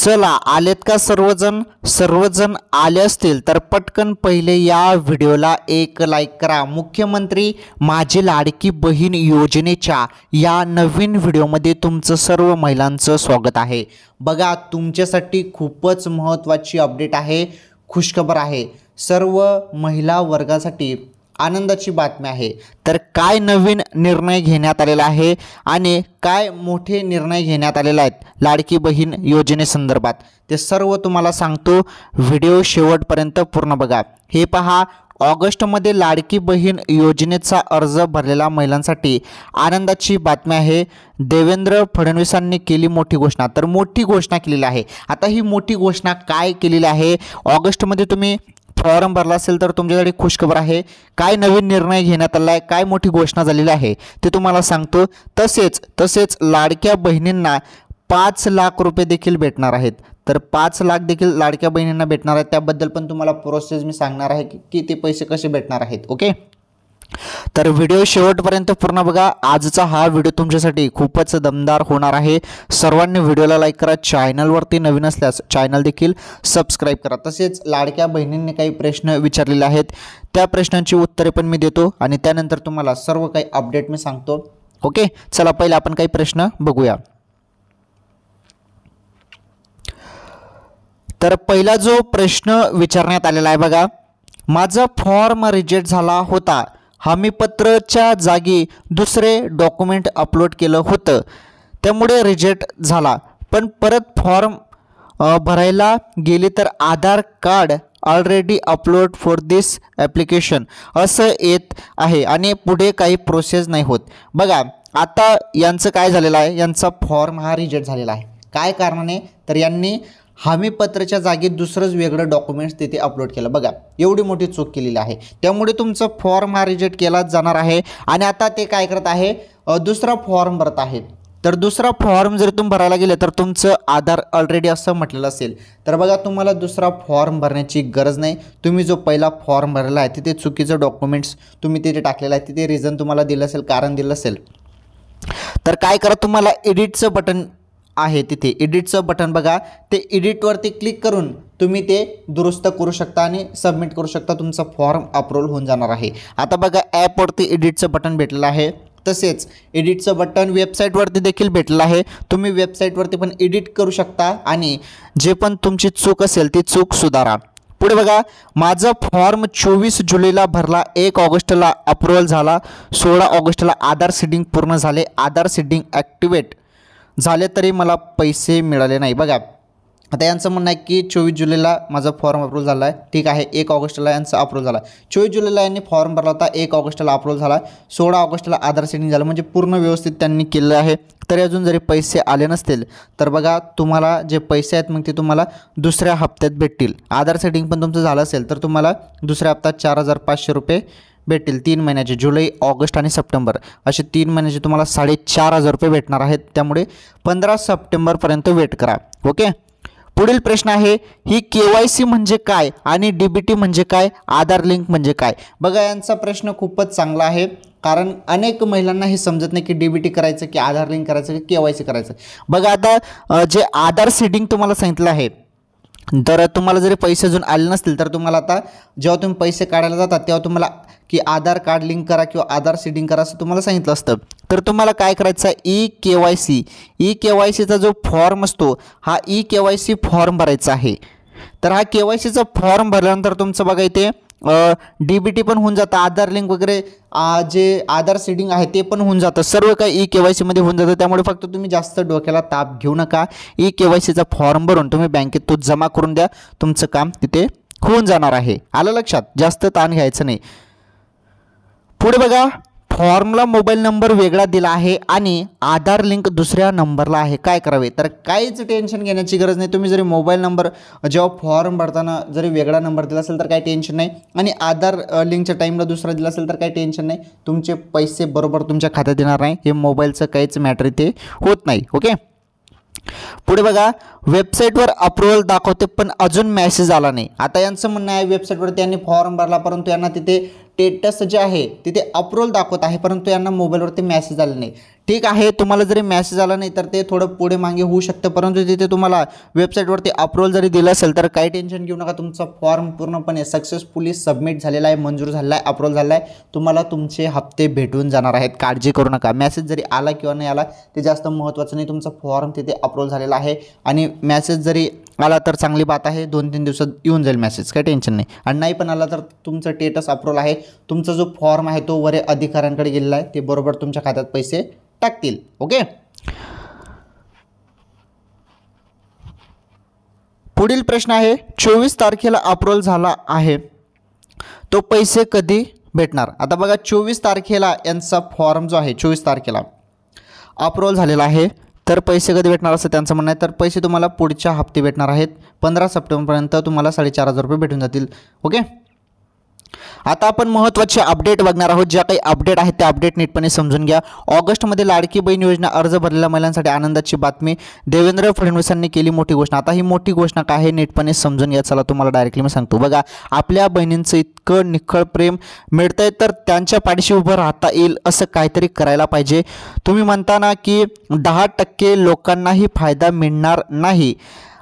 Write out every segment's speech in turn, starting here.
चला आलेत का सर्वजण सर्वजण आले असतील तर पटकन पहिले या व्हिडिओला एक लाईक करा। मुख्यमंत्री माझी लाडकी बहीण योजनेच्या या नवीन व्हिडिओमध्ये तुमचं सर्व महिलांचं स्वागत आहे। बघा तुमच्यासाठी खूपच महत्त्वाची अपडेट आहे, खुशखबर आहे, सर्व महिला वर्गासाठी आनंदाची बातमी आहे। तर काय नवीन निर्णय घेण्यात आलेला आहे आणि काय मोठे निर्णय घेण्यात आलेले आहेत लाडकी बहीण योजनेसंदर्भात ते सर्व तुम्हाला सांगतो। व्हिडिओ शेवटपर्यंत पूर्ण बघा। हे पहा, ऑगस्टमध्ये लाडकी बहीण योजनेचा अर्ज भरलेल्या महिलांसाठी आनंदाची बातमी आहे। देवेंद्र फडणवीसांनी केली मोठी घोषणा, तर मोठी घोषणा केलेली आहे। आता ही मोठी घोषणा काय केलेली आहे, ऑगस्टमध्ये तुम्ही फॉर्म भरला असेल तर तुमच्यासाठी खुशखबर आहे। काय नवीन निर्णय घेण्यात आला आहे, काय मोठी घोषणा झालेली आहे ते तुम्हाला सांगतो। तसेच लाडक्या बहिणींना 5 लाख रुपये देखील भेटणार आहेत। तर 5 लाख देखील लाडक्या बहिणींना भेटणार आहेत, त्याबद्दल पण तुम्हाला प्रोसेस मी सांगणार आहे की ते पैसे कसे भेटणार आहेत। ओके, तर व्हिडिओ शेवटपर्यंत पूर्ण बघा। आजचा हा व्हिडिओ तुमच्यासाठी खूपच दमदार होणार आहे। सर्वांनी व्हिडिओला लाईक करा, चॅनलवरती नवीन असल्यास चॅनल देखील सबस्क्राईब करा। तसेच लाडक्या बहिणींनी काही प्रश्न विचारलेले आहेत, त्या प्रश्नांची उत्तरे पण मी देतो आणि त्यानंतर तुम्हाला सर्व काही अपडेट मी सांगतो। ओके, चला पहिले आपण काही प्रश्न बघूया। तर पहिला जो प्रश्न विचारण्यात आलेला आहे बघा, माझा फॉर्म रिजेक्ट झाला होता, हमीपत्रच्या जागी दुसरे डॉक्युमेंट अपलोड केलं होतं त्यामुळे रिजेक्ट झाला, पण परत फॉर्म भरायला गेले तर Aadhaar card already upload for this application असं येत आहे आणि पुढे काही प्रोसेस नाही होत। बघा आता यांचं काय झालेलं आहे, यांचा फॉर्म हा रिजेक्ट झालेला आहे। काय कारणाने, तर यांनी हमीपत्राच्या जागी दुसरंच वेगळं डॉक्युमेंट्स तिथे अपलोड केलं। बघा एवढी मोठी चूक केलेली आहे, त्यामुळे तुमचं फॉर्म हा रिजेक्ट केला जाणार आहे आणि आता ते काय करत आहे, दुसरा फॉर्म भरत आहेत। तर दुसरा फॉर्म जर तुम्ही भरायला गेले तर तुमचं आधार ऑलरेडी असं म्हटलेलं असेल तर बघा तुम्हाला दुसरा फॉर्म भरण्याची गरज नाही। तुम्ही जो पहिला फॉर्म भरला आहे तिथे चुकीचं डॉक्युमेंट्स तुम्ही तिथे टाकलेलं आहे, तिथे रिझन तुम्हाला दिलं असेल, कारण दिलं असेल, तर काय करा, तुम्हाला एडिटचं बटन आहे, तिथे एडिटचं बटन बघा, ते एडिटवरती क्लिक करून तुम्ही ते दुरुस्त करू शकता आणि सबमिट करू शकता, तुमचा फॉर्म अप्रूव्ह होऊन जाणार आहे। आता बघा ॲपवरती एडिटचं बटन भेटलेलं आहे, तसेच एडिटचं बटन वेबसाईटवरती देखील भेटलेलं आहे। तुम्ही वेबसाईटवरती पण एडिट करू शकता आणि जे पण तुमची चूक असेल ती चूक सुधारा। पुढे बघा, माझा फॉर्म 24 जुलैला भरला, 1 ऑगस्टला अप्रूव्हल झाला, 16 ऑगस्टला आधार सीडिंग पूर्ण झाले, आधार सीडिंग ॲक्टिवेट झाले तरी मला पैसे मिळाले नाही। बघा आता यांचं म्हणणं आहे की 24 जुलैला माझा फॉर्म अप्रूव्ह झाला आहे, ठीक आहे, 1 ऑगस्टला यांचा अप्रूव्ह झाला, 24 जुलैला यांनी फॉर्म भरला होता, 1 ऑगस्टला अप्रूव्ह झाला, 16 ऑगस्टला आधार सेटिंग झालं, म्हणजे पूर्ण व्यवस्थित त्यांनी केलं आहे। तरी अजून जरी पैसे आले नसतील तर बघा तुम्हाला जे पैसे आहेत मग ते तुम्हाला दुसऱ्या हप्त्यात भेटतील। आधार सेटिंग पण तुमचं झालं असेल तर तुम्हाला दुसऱ्या हप्त्यात 4,500 रुपये भेटतील। 3 महिन्याचे, जुलै, ऑगस्ट आणि सप्टेंबर असे 3 महिन्याचे तुम्हाला 4,500 रुपये भेटणार आहेत, त्यामुळे 15 सप्टेंबरपर्यंत वेट करा। ओके, पुढील प्रश्न आहे, ही KYC म्हणजे काय आणि DBT म्हणजे काय, आधार लिंक म्हणजे काय। बघा यांचा प्रश्न खूपच चांगला आहे, कारण अनेक महिलांना हे समजत नाही की DBT करायचं की आधार लिंक करायचं की KYC करायचं। बघा आता जे आधार सीडिंग तुम्हाला सांगितलं आहे, तर तुम्हाला जरी पैसे अजून आले नसतील तर तुम्हाला आता जेव्हा तुम्ही पैसे काढायला जातात तेव्हा तुम्हाला की आधार कार्ड लिंक करा किंवा आधार सीडिंग करा असं तुम्हाला सांगितलं असतं। तर तुम्हाला काय करायचं आहे, ई-KYCचा जो फॉर्म असतो हा ई-KYC फॉर्म भरायचा आहे। तर हा KYCचा फॉर्म भरल्यानंतर तुमचं बघा इथे DBT पण होऊन जातं, आधार लिंक वगैरे जे आधार सीडिंग आहे ते पण होऊन जातं, सर्व काही ई-KYCमध्ये होऊन जातं। त्यामुळे फक्त तुम्ही जास्त डोक्याला ताप घेऊ नका, ई-KYCचा फॉर्म भरून तुम्ही बँकेत तो जमा करून द्या, तुमचं काम तिथे होऊन जाणार आहे। आलं लक्षात, जास्त ताण घ्यायचं नाही। पुढे बघा, फॉर्मला मोबाईल नंबर वेगळा दिला आहे आणि आधार लिंक दुसऱ्या नंबरला आहे, काय करावे, तर काहीच टेन्शन घेण्याची गरज नाही। तुम्ही जरी मोबाईल नंबर जेव्हा फॉर्म भरताना जरी वेगळा नंबर दिला असेल तर काही टेन्शन नाही आणि आधार लिंकच्या टाईमला दुसरा दिला असेल तर काही टेन्शन नाही, तुमचे पैसे बरोबर तुमच्या खात्यात येणार नाही, हे मोबाईलचं काहीच मॅटर इथे होत नाही। ओके, पुढे बघा, वेबसाईटवर अप्रूव्हल दाखवते पण अजून मेसेज आला नाही। आता यांचं म्हणणं आहे वेबसाईटवर त्यांनी फॉर्म भरला परंतु यांना तिथे स्टेटस जे आहे तिथे अप्रूव्हल दाखवत आहे, परंतु यांना मोबाईलवरती मेसेज आला नाही. ठीक आहे, तुम्हाला जरी मेसेज आला नाही तर ते थोडं पुढे मागे होऊ शकतं, परंतु तिथे तुम्हाला वेबसाईटवरती अप्रूव्हल जरी दिलं असेल तर काही टेन्शन घेऊ नका. तुमचा फॉर्म पूर्णपणे सक्सेसफुली सबमिट झालेला आहे, मंजूर झालेला आहे, अप्रूव्हल झालेला आहे. तुम्हाला तुमचे हप्ते भेटून जाणार आहेत, काळजी करू नका. मेसेज जरी आला किंवा नाही आला ते जास्त महत्त्वाचं नाही, तुमचा फॉर्म तिथे अप्रूव्हल झालेला आहे. आणि मेसेज जरी आला तर चांगली बात आहे, 2-3 दिवसात येऊन जाईल मेसेज, काही टेन्शन नाही. आणि नाही पण आला तर तुमचं स्टेटस अप्रूव्हल आहे. तुमचा जो फॉर्म आहे तो वरील अधिकाऱ्यांकडे गेलेला आहे, ते बरोबर तुमच्या खात्यात पैसे टाकतील. ओके, पुढील प्रश्न आहे, 24 तारखेला अप्रूव्हल झाला आहे, तो पैसे कधी भेटणार? आता बघा, 24 तारखेला यांचा फॉर्म जो आहे 24 तारखेला अप्रूव्हल झालेला आहे, तर पैसे कधी भेटणार असं त्यांचं म्हणणं आहे. तर पैसे तुम्हाला पुढच्या हप्ते भेटणार आहेत. 15 सप्टेंबरपर्यंत तुम्हाला 4,500 रुपये भेटून जातील. ओके, आता आपण महत्त्वाचे अपडेट बघणार आहोत. ज्या काही अपडेट आहेत त्या अपडेट नीटपणे समजून घ्या. ऑगस्टमध्ये लाडकी बहीण योजना अर्ज भरलेल्या महिलांसाठी आनंदाची बातमी. देवेंद्र फडणवीसांनी केली मोठी घोषणा. आता ही मोठी घोषणा काय आहे नीटपणे समजून घ्या. चला तुम्हाला डायरेक्टली मी सांगतो. बघा, आपल्या बहिणींचं इतकं निखळ प्रेम मिळतंय तर त्यांच्या पाठीशी उभं राहता येईल असं काहीतरी करायला पाहिजे. तुम्ही म्हणता ना की 10% लोकांनाही फायदा मिळणार नाही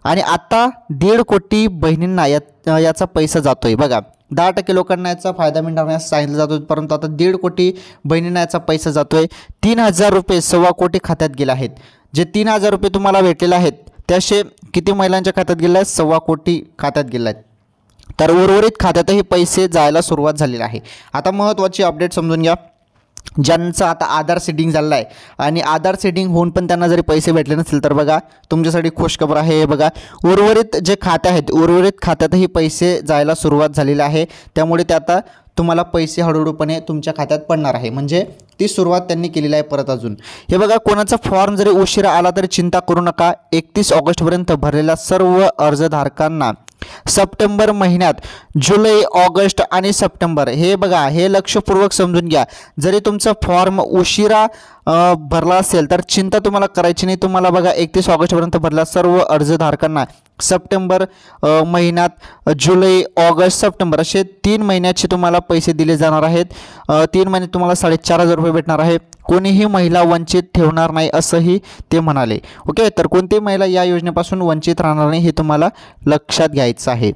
आणि आता 1.5 कोटी बहिणींना याचा पैसा जातोय. बघा, 10% लोकांना याचा फायदा मिळणार नाही असं सांगितलं जातो, परंतु आता 1.5 कोटी बहिणींना याचा पैसा जातोय. 3,000 रुपये 1.25 कोटी खात्यात गेले आहेत. जे 3,000 रुपये तुम्हाला भेटलेले आहेत त्याचे किती महिलांच्या खात्यात गेले आहेत? 1.25 कोटी खात्यात गेले आहेत. तर उर्वरित खात्यातही पैसे जायला सुरुवात झालेली आहे. आता महत्त्वाची अपडेट समजून घ्या. ज्यांचं आता आधार सेटिंग झालेलं आहे आणि आधार सेटिंग होऊन पण त्यांना जरी पैसे भेटले नसतील तर बघा, तुमच्यासाठी खुशखबर आहे. बघा, उर्वरित जे खाते आहेत उर्वरित खात्यातही पैसे जायला सुरुवात झालेली आहे. त्यामुळे ते आता तुम्हाला पैसे हळूहळूपणे तुमच्या खात्यात पडणार आहे. म्हणजे ती सुरुवात त्यांनी केलेली आहे परत अजून. हे बघा, कोणाचा फॉर्म जरी उशिरा आला तरी चिंता करू नका. 31 ऑगस्टपर्यंत भरलेल्या सर्व अर्जधारकांना सप्टेंबर महिन्यात जुलै, ऑगस्ट आणि सप्टेंबर, हे बघा, हे लक्षपूर्वक समजून घ्या. जरी तुमचा फॉर्म उशिरा भरला असेल तर चिंता तुम्हाला करायची नाही. तुम्हाला बघा, 31 ऑगस्टपर्यंत भरलेल्या सर्व अर्जधारकांना सप्टेंबर महिन्यात जुलै, ऑगस्ट, सप्टेंबर असे 3 महिन्याचे तुम्हाला पैसे दिले जाणार आहेत. 3 महिने तुम्हाला 4,500 रुपये भेटणार आहे. कोणीही महिला वंचित ठेवणार नाही असंही ते म्हणाले. ओके, तर कोणतीही महिला या योजनेपासून वंचित राहणार नाही हे तुम्हाला लक्षात घ्यायचं आहे.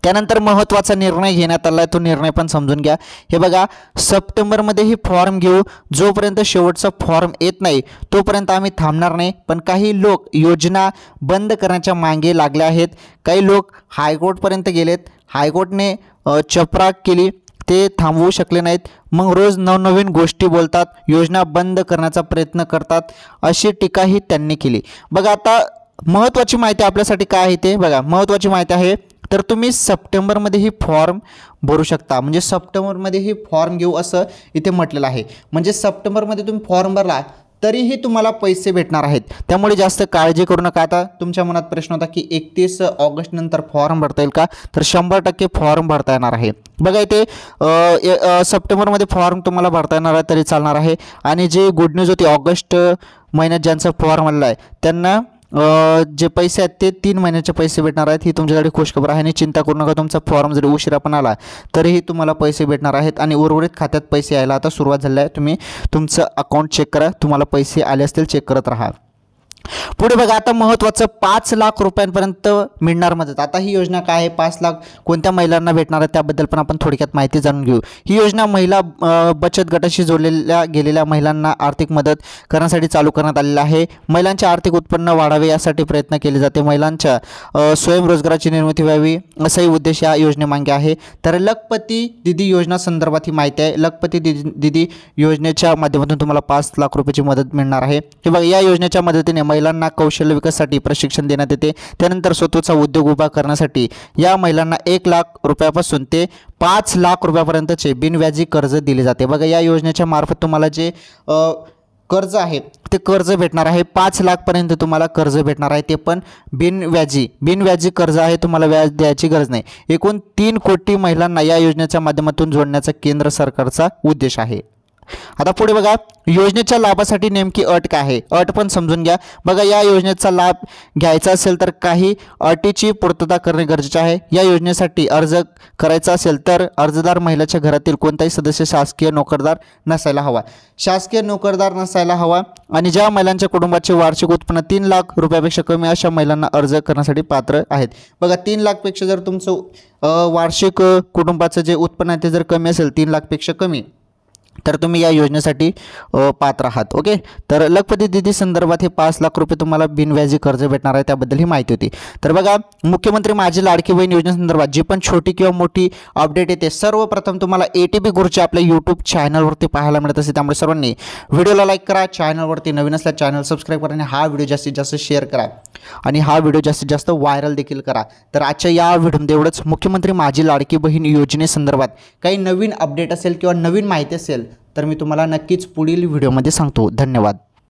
त्यानंतर महत्त्वाचा निर्णय घेण्यात आला आहे, तो निर्णय पण समजून घ्या. हे बघा, सप्टेंबरमध्येही फॉर्म घेऊ. जोपर्यंत शेवटचा फॉर्म येत नाही तोपर्यंत आम्ही थांबणार नाही. पण काही लोक योजना बंद करण्याच्या मागे लागले आहेत. काही लोक हायकोर्टपर्यंत गेलेत. हायकोर्टने चपराक केली, ते थांबवू शकले नाहीत. मग रोज नवनवीन गोष्टी बोलतात, योजना बंद करण्याचा प्रयत्न करतात, अशी टीकाही त्यांनी केली. बघा, आता महत्त्वाची माहिती आपल्यासाठी काय आहे ते बघा. महत्त्वाची माहिती आहे, तर तुम्ही सप्टेंबरमध्येही फॉर्म भरू शकता. म्हणजे सप्टेंबरमध्येही फॉर्म घेऊ असं इथे म्हटलेलं आहे. म्हणजे सप्टेंबरमध्ये तुम्ही फॉर्म भरला तरीही तुम्हाला पैसे भेटणार आहेत. त्यामुळे जास्त काळजी करू नका. आता तुमच्या मनात प्रश्न होता की 31 ऑगस्ट नंतर फॉर्म भरता येईल का? तर 100% फॉर्म भरता येणार आहे. बघा, इथे सप्टेंबरमध्ये फॉर्म तुम्हाला भरता येणार आहे तरी चालणार आहे. आणि जी गुड न्यूज होती, ऑगस्ट महिन्यात ज्यांचा फॉर्म आलेला आहे त्यांना जे पैसे आहेत ते 3 महिन्याचे पैसे भेटणार आहेत. ही तुमच्यासाठी खुशखबर आहे आणि चिंता करू नका. तुमचा फॉर्म जरी उशिरा पण आला तरीही तुम्हाला पैसे भेटणार आहेत आणि उर्वरित खात्यात पैसे यायला आता सुरुवात झाली आहे. तुम्ही तुमचं अकाउंट चेक करा, तुम्हाला पैसे आले असतील चेक करत राहा. पुढे बघा, आता महत्त्वाचं 5 लाख रुपयांपर्यंत मिळणार मदत. आता ही योजना काय आहे, 5 लाख कोणत्या महिलांना भेटणार आहे त्याबद्दल पण आपण थोडक्यात माहिती जाणून घेऊ. ही योजना महिला बचत गटाशी जोडलेल्या गेलेल्या महिलांना आर्थिक मदत करण्यासाठी चालू करण्यात आलेली आहे. महिलांचे आर्थिक उत्पन्न वाढावे यासाठी प्रयत्न केले जाते. महिलांच्या स्वयंरोजगाराची निर्मिती व्हावी असाही उद्देश या योजनेमागे आहे. तर लखपती दीदी योजना संदर्भात ही माहिती आहे. लखपती दीदी योजनेच्या माध्यमातून तुम्हाला 5 लाख रुपयाची मदत मिळणार आहे. हे बघा, या योजनेच्या मदतीने महिलांना कौशल्य विकासासाठी प्रशिक्षण देण्यात येते. त्यानंतर स्वतःचा उद्योग उभा करण्यासाठी या महिलांना 1 लाख रुपयापासून ते 5 लाख रुपयापर्यंतचे बिनव्याजी कर्ज दिले जाते. बघा, या योजनेच्या मार्फत तुम्हाला जे कर्ज आहे ते कर्ज भेटणार आहे. 5 लाखपर्यंत तुम्हाला कर्ज भेटणार आहे, ते पण बिनव्याजी कर्ज आहे. तुम्हाला व्याज द्यायची गरज नाही. एकूण 3 कोटी महिलांना या योजनेच्या माध्यमातून जोडण्याचा केंद्र सरकारचा उद्देश आहे. आता पुढे बघा, योजनेच्या लाभासाठी नेमकी अट काय आहे, अट पण समजून घ्या. बघा, या योजनेचा लाभ घ्यायचा असेल तर काही अटीची पूर्तता करणे गरजेचे आहे. या योजनेसाठी अर्ज करायचा असेल तर अर्जदार महिलेच्या घरातील कोणताही सदस्य शासकीय नोकरदार नसायला हवा, शासकीय नोकरदार नसायला हवा आणि ज्या महिलांच्या कुटुंबाचे वार्षिक उत्पन्न 3 लाख रुपयापेक्षा कमी अशा महिलांना अर्ज करण्यासाठी पात्र आहेत. बघा, 3 लाखपेक्षा जर तुमचं वार्षिक कुटुंबाचं जे उत्पन्न आहे ते जर कमी असेल 3 लाखपेक्षा कमी, तर तुम्ही या योजनेसाठी पात्र आहात. ओके, तर लखपती दीदी संदर्भात हे 5 लाख रुपये तुम्हाला बिनव्याजी कर्ज भेटणार आहे, त्याबद्दल ही माहिती होती. तर बघा, मुख्यमंत्री माझी लाडकी बहीण योजनेसंदर्भात जी पण छोटी किंवा मोठी अपडेट येते सर्वप्रथम तुम्हाला ATP गुरुच्या आपल्या यूट्यूब चॅनलवरती पाहायला मिळत असते. त्यामुळे सर्वांनी व्हिडिओला लाईक करा, चॅनलवरती नवीन असल्या चॅनल सबस्क्राईब करा आणि हा व्हिडिओ जास्तीत जास्त शेअर करा आणि हा व्हिडिओ जास्तीत जास्त व्हायरल देखील करा. तर आजच्या या व्हिडिओमध्ये एवढंच. मुख्यमंत्री माझी लाडकी बहीण योजनेसंदर्भात काही नवीन अपडेट असेल किंवा नवीन माहिती असेल तर मी तुम्हाला नक्कीच पुढील व्हिडिओमध्ये सांगतो. धन्यवाद.